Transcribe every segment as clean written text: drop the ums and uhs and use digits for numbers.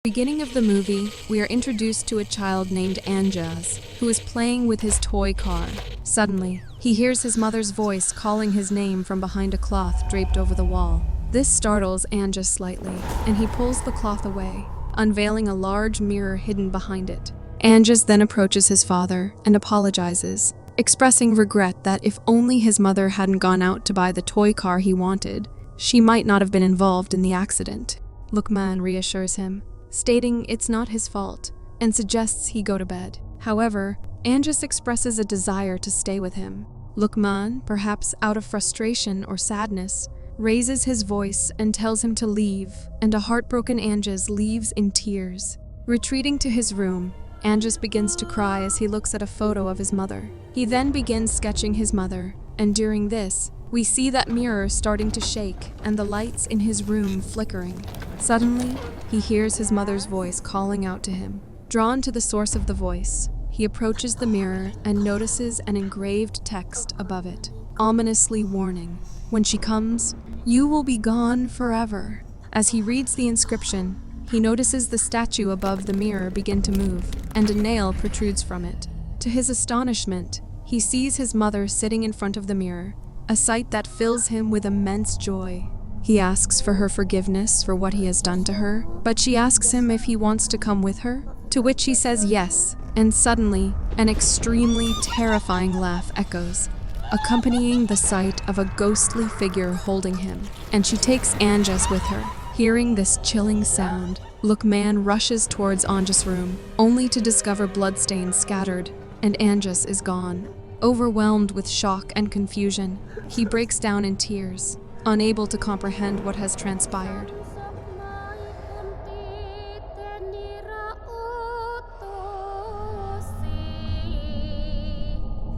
Beginning of the movie, we are introduced to a child named Anjas, who is playing with his toy car. Suddenly, he hears his mother's voice calling his name from behind a cloth draped over the wall. This startles Anjas slightly, and he pulls the cloth away, unveiling a large mirror hidden behind it. Anjas then approaches his father and apologizes, expressing regret that if only his mother hadn't gone out to buy the toy car he wanted, she might not have been involved in the accident. Lukman reassures him, stating it's not his fault, and suggests he go to bed. However, Anjas expresses a desire to stay with him. Lukman, perhaps out of frustration or sadness, raises his voice and tells him to leave, and a heartbroken Anjas leaves in tears. Retreating to his room, Anjas begins to cry as he looks at a photo of his mother. He then begins sketching his mother, and during this, we see that mirror starting to shake and the lights in his room flickering. Suddenly, he hears his mother's voice calling out to him. Drawn to the source of the voice, he approaches the mirror and notices an engraved text above it, ominously warning, "When she comes, you will be gone forever." As he reads the inscription, he notices the statue above the mirror begin to move, and a nail protrudes from it. To his astonishment, he sees his mother sitting in front of the mirror, a sight that fills him with immense joy. He asks for her forgiveness for what he has done to her, but she asks him if he wants to come with her, to which he says yes, and suddenly, an extremely terrifying laugh echoes, accompanying the sight of a ghostly figure holding him, and she takes Anjas with her. Hearing this chilling sound, Lukman rushes towards Anjas' room, only to discover bloodstains scattered, and Anjas is gone. Overwhelmed with shock and confusion, he breaks down in tears, unable to comprehend what has transpired.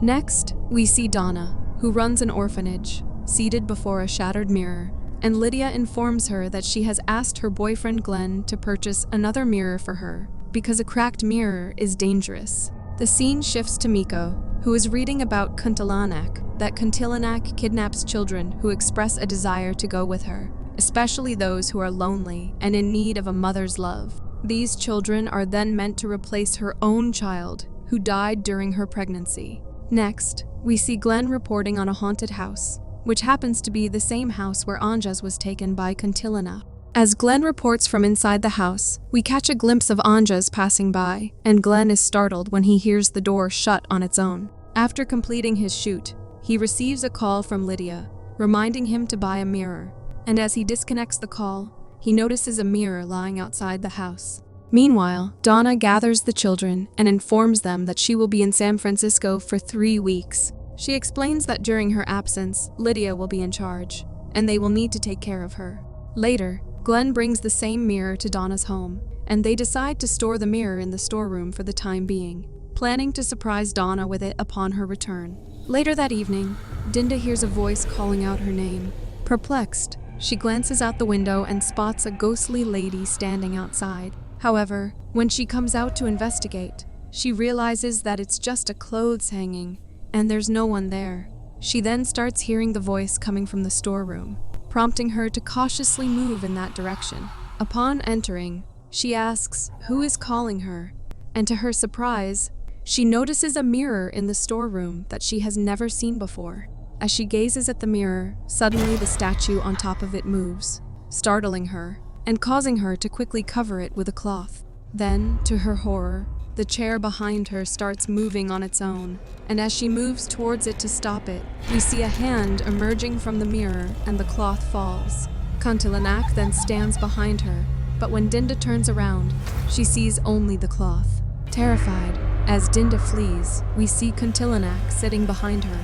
Next, we see Donna, who runs an orphanage, seated before a shattered mirror, and Lydia informs her that she has asked her boyfriend Glenn to purchase another mirror for her, because a cracked mirror is dangerous. The scene shifts to Miko, who is reading about Kuntilanak, that Kuntilanak kidnaps children who express a desire to go with her, especially those who are lonely and in need of a mother's love. These children are then meant to replace her own child, who died during her pregnancy. Next, we see Glenn reporting on a haunted house, which happens to be the same house where Anjas was taken by Kuntilanak. As Glenn reports from inside the house, we catch a glimpse of Anjas passing by, and Glenn is startled when he hears the door shut on its own. After completing his shoot, he receives a call from Lydia, reminding him to buy a mirror, and as he disconnects the call, he notices a mirror lying outside the house. Meanwhile, Donna gathers the children and informs them that she will be in San Francisco for 3 weeks. She explains that during her absence, Lydia will be in charge, and they will need to take care of her. Later, Glenn brings the same mirror to Donna's home, and they decide to store the mirror in the storeroom for the time being, planning to surprise Donna with it upon her return. Later that evening, Dinda hears a voice calling out her name. Perplexed, she glances out the window and spots a ghostly lady standing outside. However, when she comes out to investigate, she realizes that it's just a clothes hanging, and there's no one there. She then starts hearing the voice coming from the storeroom, prompting her to cautiously move in that direction. Upon entering, she asks who is calling her, and to her surprise, she notices a mirror in the storeroom that she has never seen before. As she gazes at the mirror, suddenly the statue on top of it moves, startling her and causing her to quickly cover it with a cloth. Then, to her horror, the chair behind her starts moving on its own, and as she moves towards it to stop it, we see a hand emerging from the mirror and the cloth falls. Kuntilanak then stands behind her, but when Dinda turns around, she sees only the cloth. Terrified, as Dinda flees, we see Kuntilanak sitting behind her.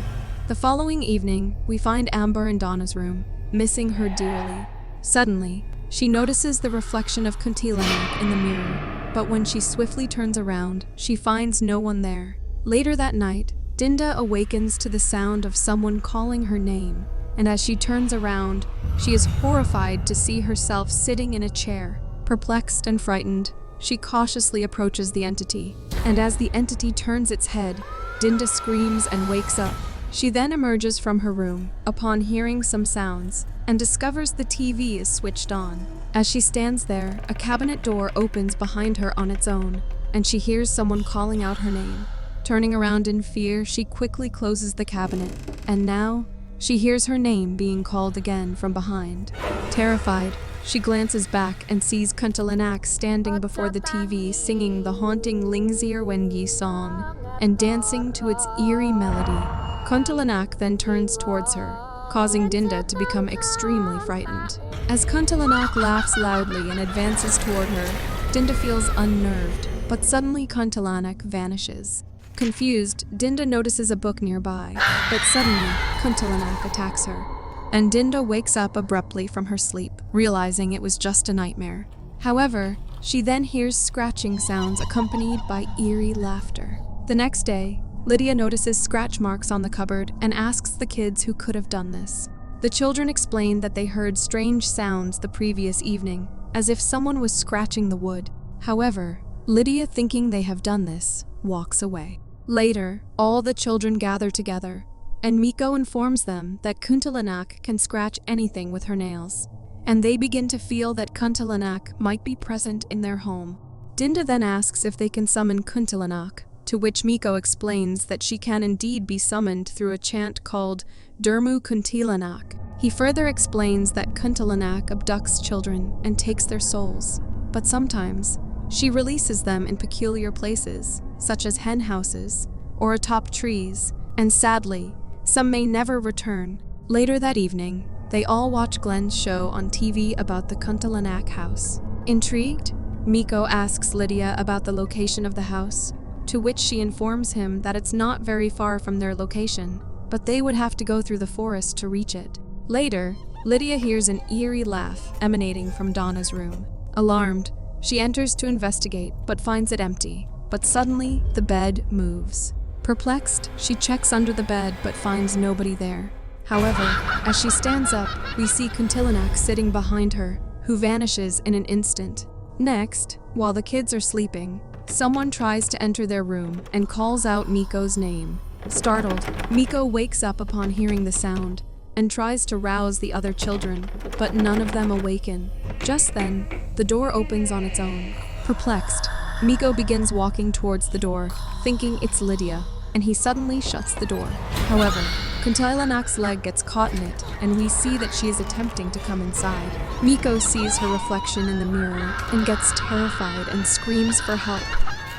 The following evening, we find Amber in Donna's room, missing her dearly. Suddenly, she notices the reflection of Kuntilanak in the mirror, but when she swiftly turns around, she finds no one there. Later that night, Dinda awakens to the sound of someone calling her name, and as she turns around, she is horrified to see herself sitting in a chair. Perplexed and frightened, she cautiously approaches the entity, and as the entity turns its head, Dinda screams and wakes up. She then emerges from her room, upon hearing some sounds, and discovers the TV is switched on. As she stands there, a cabinet door opens behind her on its own, and she hears someone calling out her name. Turning around in fear, she quickly closes the cabinet, and now she hears her name being called again from behind. Terrified, she glances back and sees Kuntilanak standing before the TV singing the haunting Lingzir Wengi song and dancing to its eerie melody. Kuntilanak then turns towards her, causing Dinda to become extremely frightened. As Kuntilanak laughs loudly and advances toward her, Dinda feels unnerved, but suddenly Kuntilanak vanishes. Confused, Dinda notices a book nearby, but suddenly Kuntilanak attacks her, and Dinda wakes up abruptly from her sleep, realizing it was just a nightmare. However, she then hears scratching sounds accompanied by eerie laughter. The next day, Lydia notices scratch marks on the cupboard and asks the kids who could have done this. The children explain that they heard strange sounds the previous evening, as if someone was scratching the wood. However, Lydia, thinking they have done this, walks away. Later, all the children gather together, and Miko informs them that Kuntilanak can scratch anything with her nails, and they begin to feel that Kuntilanak might be present in their home. Dinda then asks if they can summon Kuntilanak, to which Miko explains that she can indeed be summoned through a chant called Dermu Kuntilanak. He further explains that Kuntilanak abducts children and takes their souls, but sometimes she releases them in peculiar places, such as hen houses or atop trees, and sadly, some may never return. Later that evening, they all watch Glenn's show on TV about the Kuntilanak house. Intrigued, Miko asks Lydia about the location of the house, to which she informs him that it's not very far from their location, but they would have to go through the forest to reach it. Later, Lydia hears an eerie laugh emanating from Donna's room. Alarmed, she enters to investigate, but finds it empty. But suddenly, the bed moves. Perplexed, she checks under the bed but finds nobody there. However, as she stands up, we see Kuntilanak sitting behind her, who vanishes in an instant. Next, while the kids are sleeping, someone tries to enter their room and calls out Miko's name. Startled, Miko wakes up upon hearing the sound and tries to rouse the other children, but none of them awaken. Just then, the door opens on its own. Perplexed, Miko begins walking towards the door, thinking it's Lydia, and he suddenly shuts the door. However, Kuntilanak's leg gets caught in it, and we see that she is attempting to come inside. Miko sees her reflection in the mirror and gets terrified and screams for help.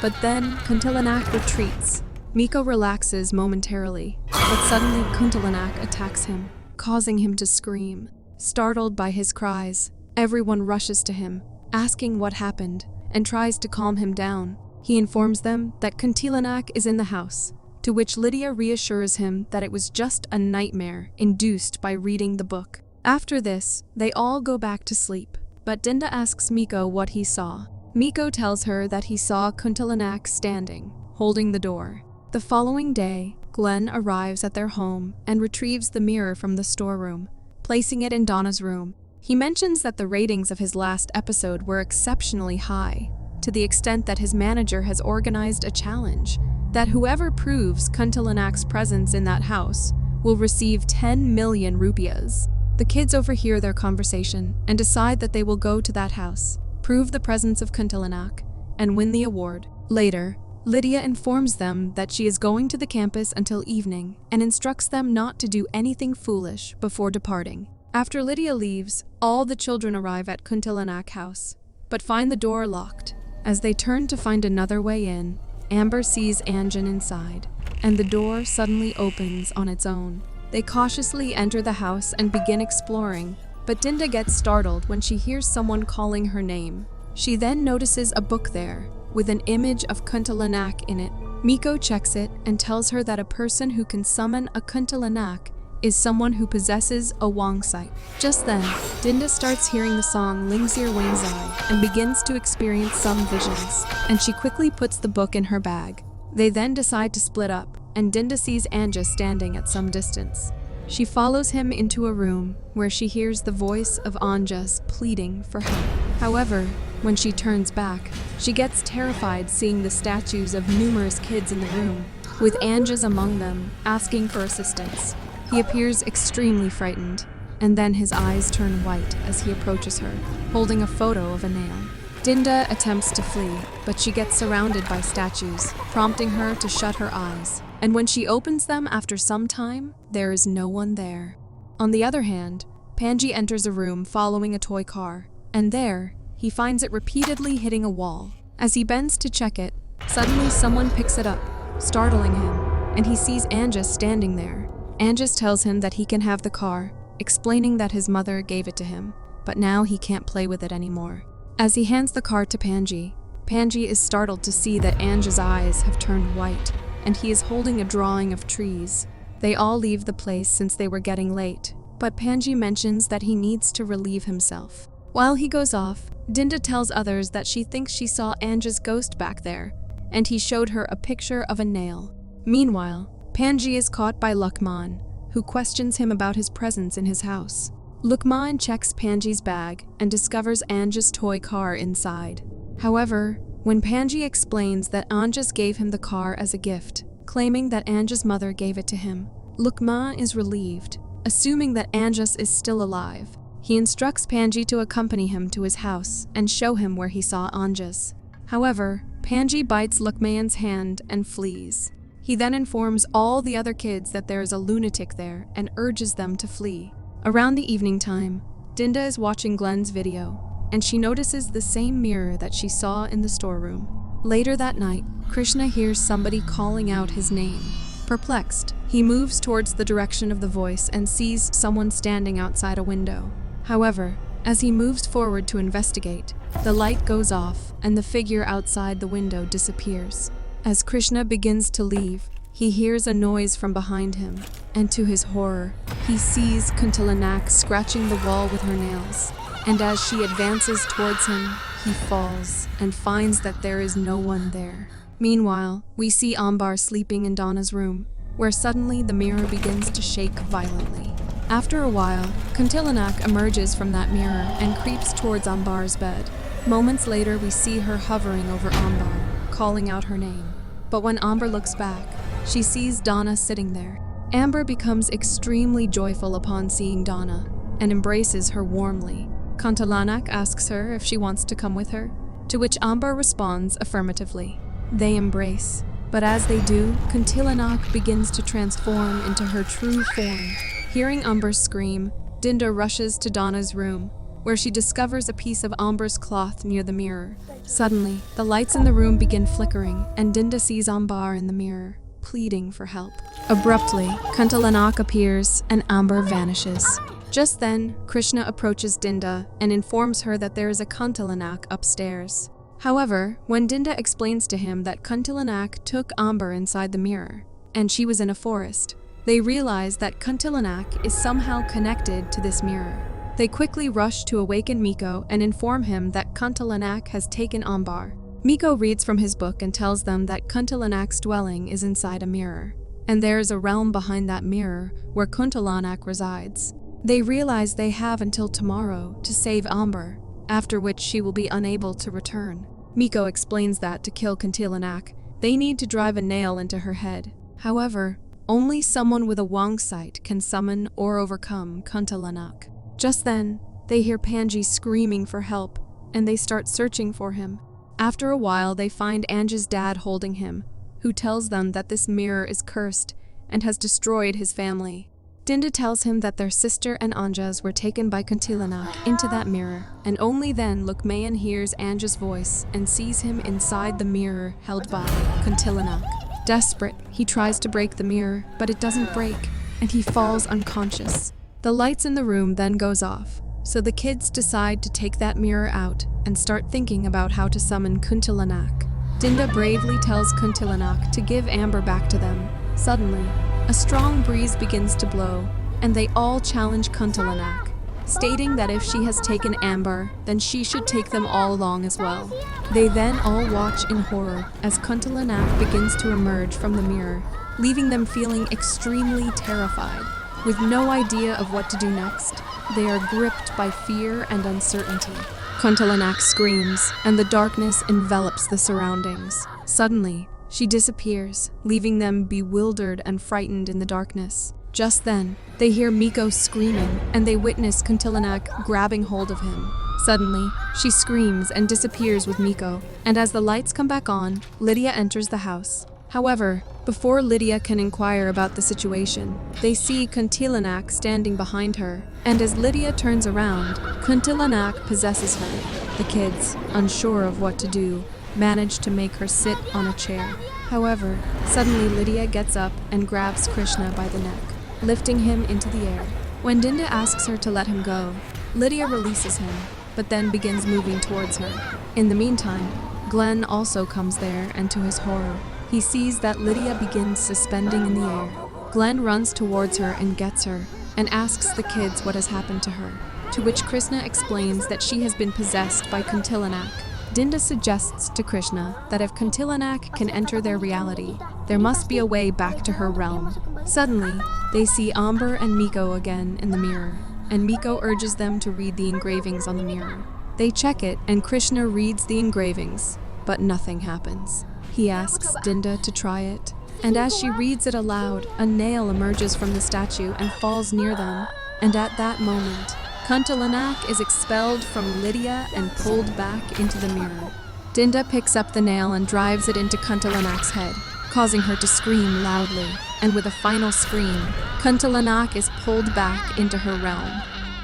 But then, Kuntilanak retreats. Miko relaxes momentarily, but suddenly Kuntilanak attacks him, causing him to scream. Startled by his cries, everyone rushes to him, asking what happened, and tries to calm him down. He informs them that Kuntilanak is in the house, to which Lydia reassures him that it was just a nightmare induced by reading the book. After this, they all go back to sleep, but Dinda asks Miko what he saw. Miko tells her that he saw Kuntilanak standing, holding the door. The following day, Glenn arrives at their home and retrieves the mirror from the storeroom, placing it in Donna's room. He mentions that the ratings of his last episode were exceptionally high, to the extent that his manager has organized a challenge that whoever proves Kuntilanak's presence in that house will receive 10 million rupias. The kids overhear their conversation and decide that they will go to that house, prove the presence of Kuntilanak, and win the award. Later, Lydia informs them that she is going to the campus until evening and instructs them not to do anything foolish before departing. After Lydia leaves, all the children arrive at Kuntilanak house, but find the door locked. As they turn to find another way in, Amber sees Anjan inside, and the door suddenly opens on its own. They cautiously enter the house and begin exploring, but Dinda gets startled when she hears someone calling her name. She then notices a book there, with an image of Kuntilanak in it. Miko checks it and tells her that a person who can summon a Kuntilanak is someone who possesses a Wang sight. Just then, Dinda starts hearing the song Lingzir Wangzai and begins to experience some visions, and she quickly puts the book in her bag. They then decide to split up, and Dinda sees Anja standing at some distance. She follows him into a room where she hears the voice of Anjas pleading for help. However, when she turns back, she gets terrified seeing the statues of numerous kids in the room, with Anjas among them, asking for assistance. He appears extremely frightened, and then his eyes turn white as he approaches her, holding a photo of a nail. Dinda attempts to flee, but she gets surrounded by statues, prompting her to shut her eyes. And when she opens them after some time, there is no one there. On the other hand, Panji enters a room following a toy car, and there, he finds it repeatedly hitting a wall. As he bends to check it, suddenly someone picks it up, startling him, and he sees Angus standing there. Angus tells him that he can have the car, explaining that his mother gave it to him, but now he can't play with it anymore. As he hands the car to Panji, Panji is startled to see that Angus' eyes have turned white, and he is holding a drawing of trees. They all leave the place since they were getting late, but Panji mentions that he needs to relieve himself. While he goes off, Dinda tells others that she thinks she saw Angus' ghost back there, and he showed her a picture of a nail. Meanwhile, Panji is caught by Lukman, who questions him about his presence in his house. Lukman checks Panji's bag and discovers Angus' toy car inside. However, when Panji explains that Angus gave him the car as a gift, claiming that Angus' mother gave it to him, Lukman is relieved, assuming that Angus is still alive. He instructs Panji to accompany him to his house and show him where he saw Angus. However, Panji bites Lukman's hand and flees. He then informs all the other kids that there is a lunatic there and urges them to flee. Around the evening time, Dinda is watching Glenn's video, and she notices the same mirror that she saw in the storeroom. Later that night, Krishna hears somebody calling out his name. Perplexed, he moves towards the direction of the voice and sees someone standing outside a window. However, as he moves forward to investigate, the light goes off and the figure outside the window disappears. As Krishna begins to leave, he hears a noise from behind him, and to his horror, he sees Kuntilanak scratching the wall with her nails. And as she advances towards him, he falls and finds that there is no one there. Meanwhile, we see Ambar sleeping in Donna's room, where suddenly the mirror begins to shake violently. After a while, Kuntilanak emerges from that mirror and creeps towards Ambar's bed. Moments later, we see her hovering over Ambar, calling out her name. But when Amber looks back, she sees Donna sitting there. Amber becomes extremely joyful upon seeing Donna and embraces her warmly. Kuntilanak asks her if she wants to come with her, to which Amber responds affirmatively. They embrace, but as they do, Kuntilanak begins to transform into her true form. Hearing Amber scream, Dinda rushes to Donna's room, where she discovers a piece of Amber's cloth near the mirror. Suddenly, the lights in the room begin flickering, and Dinda sees Amber in the mirror, pleading for help. Abruptly, Kuntilanak appears, and Amber vanishes. Just then, Krishna approaches Dinda and informs her that there is a Kuntilanak upstairs. However, when Dinda explains to him that Kuntilanak took Amber inside the mirror, and she was in a forest, they realize that Kuntilanak is somehow connected to this mirror. They quickly rush to awaken Miko and inform him that Kuntilanak has taken Ambar. Miko reads from his book and tells them that Kuntilanak's dwelling is inside a mirror, and there is a realm behind that mirror where Kuntilanak resides. They realize they have until tomorrow to save Amber, after which she will be unable to return. Miko explains that to kill Kuntilanak, they need to drive a nail into her head. However, only someone with a Wang sight can summon or overcome Kuntilanak. Just then, they hear Panji screaming for help, and they start searching for him. After a while, they find Anja's dad holding him, who tells them that this mirror is cursed and has destroyed his family. Dinda tells him that their sister and Anjas were taken by Kuntilanak into that mirror, and only then Lukman hears Anja's voice and sees him inside the mirror held by Kuntilanak. Desperate, he tries to break the mirror, but it doesn't break, and he falls unconscious. The lights in the room then goes off, so the kids decide to take that mirror out and start thinking about how to summon Kuntilanak. Dinda bravely tells Kuntilanak to give Amber back to them. Suddenly, a strong breeze begins to blow, and they all challenge Kuntilanak, stating that if she has taken Amber, then she should take them all along as well. They then all watch in horror as Kuntilanak begins to emerge from the mirror, leaving them feeling extremely terrified. With no idea of what to do next, they are gripped by fear and uncertainty. Kuntilanak screams, and the darkness envelops the surroundings. Suddenly, she disappears, leaving them bewildered and frightened in the darkness. Just then, they hear Miko screaming, and they witness Kuntilanak grabbing hold of him. Suddenly, she screams and disappears with Miko, and as the lights come back on, Lydia enters the house. However, before Lydia can inquire about the situation, they see Kuntilanak standing behind her, and as Lydia turns around, Kuntilanak possesses her. The kids, unsure of what to do, manage to make her sit on a chair. However, suddenly Lydia gets up and grabs Krishna by the neck, lifting him into the air. When Dinda asks her to let him go, Lydia releases him, but then begins moving towards her. In the meantime, Glenn also comes there, and to his horror, he sees that Lydia begins suspending in the air. Glenn runs towards her and gets her, and asks the kids what has happened to her, to which Krishna explains that she has been possessed by Kuntilanak. Dinda suggests to Krishna that if Kuntilanak can enter their reality, there must be a way back to her realm. Suddenly, they see Amber and Miko again in the mirror, and Miko urges them to read the engravings on the mirror. They check it, and Krishna reads the engravings, but nothing happens. He asks Dinda to try it, and as she reads it aloud, a nail emerges from the statue and falls near them, and at that moment, Kuntilanak is expelled from Lydia and pulled back into the mirror. Dinda picks up the nail and drives it into Kuntilanak's head, causing her to scream loudly, and with a final scream, Kuntilanak is pulled back into her realm.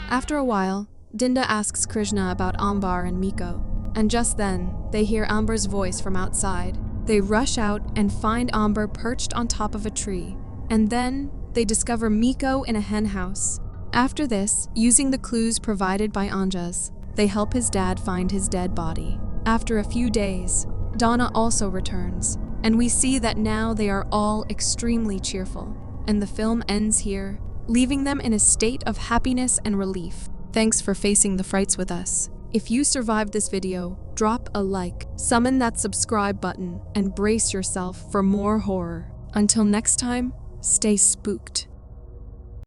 After a while, Dinda asks Krishna about Ambar and Miko, and just then, they hear Amber's voice from outside. They rush out and find Amber perched on top of a tree, and then they discover Miko in a hen house. After this, using the clues provided by Anjas, they help his dad find his dead body. After a few days, Donna also returns, and we see that now they are all extremely cheerful, and the film ends here, leaving them in a state of happiness and relief. Thanks for facing the frights with us. If you survived this video, drop a like, summon that subscribe button, and brace yourself for more horror. Until next time, stay spooked.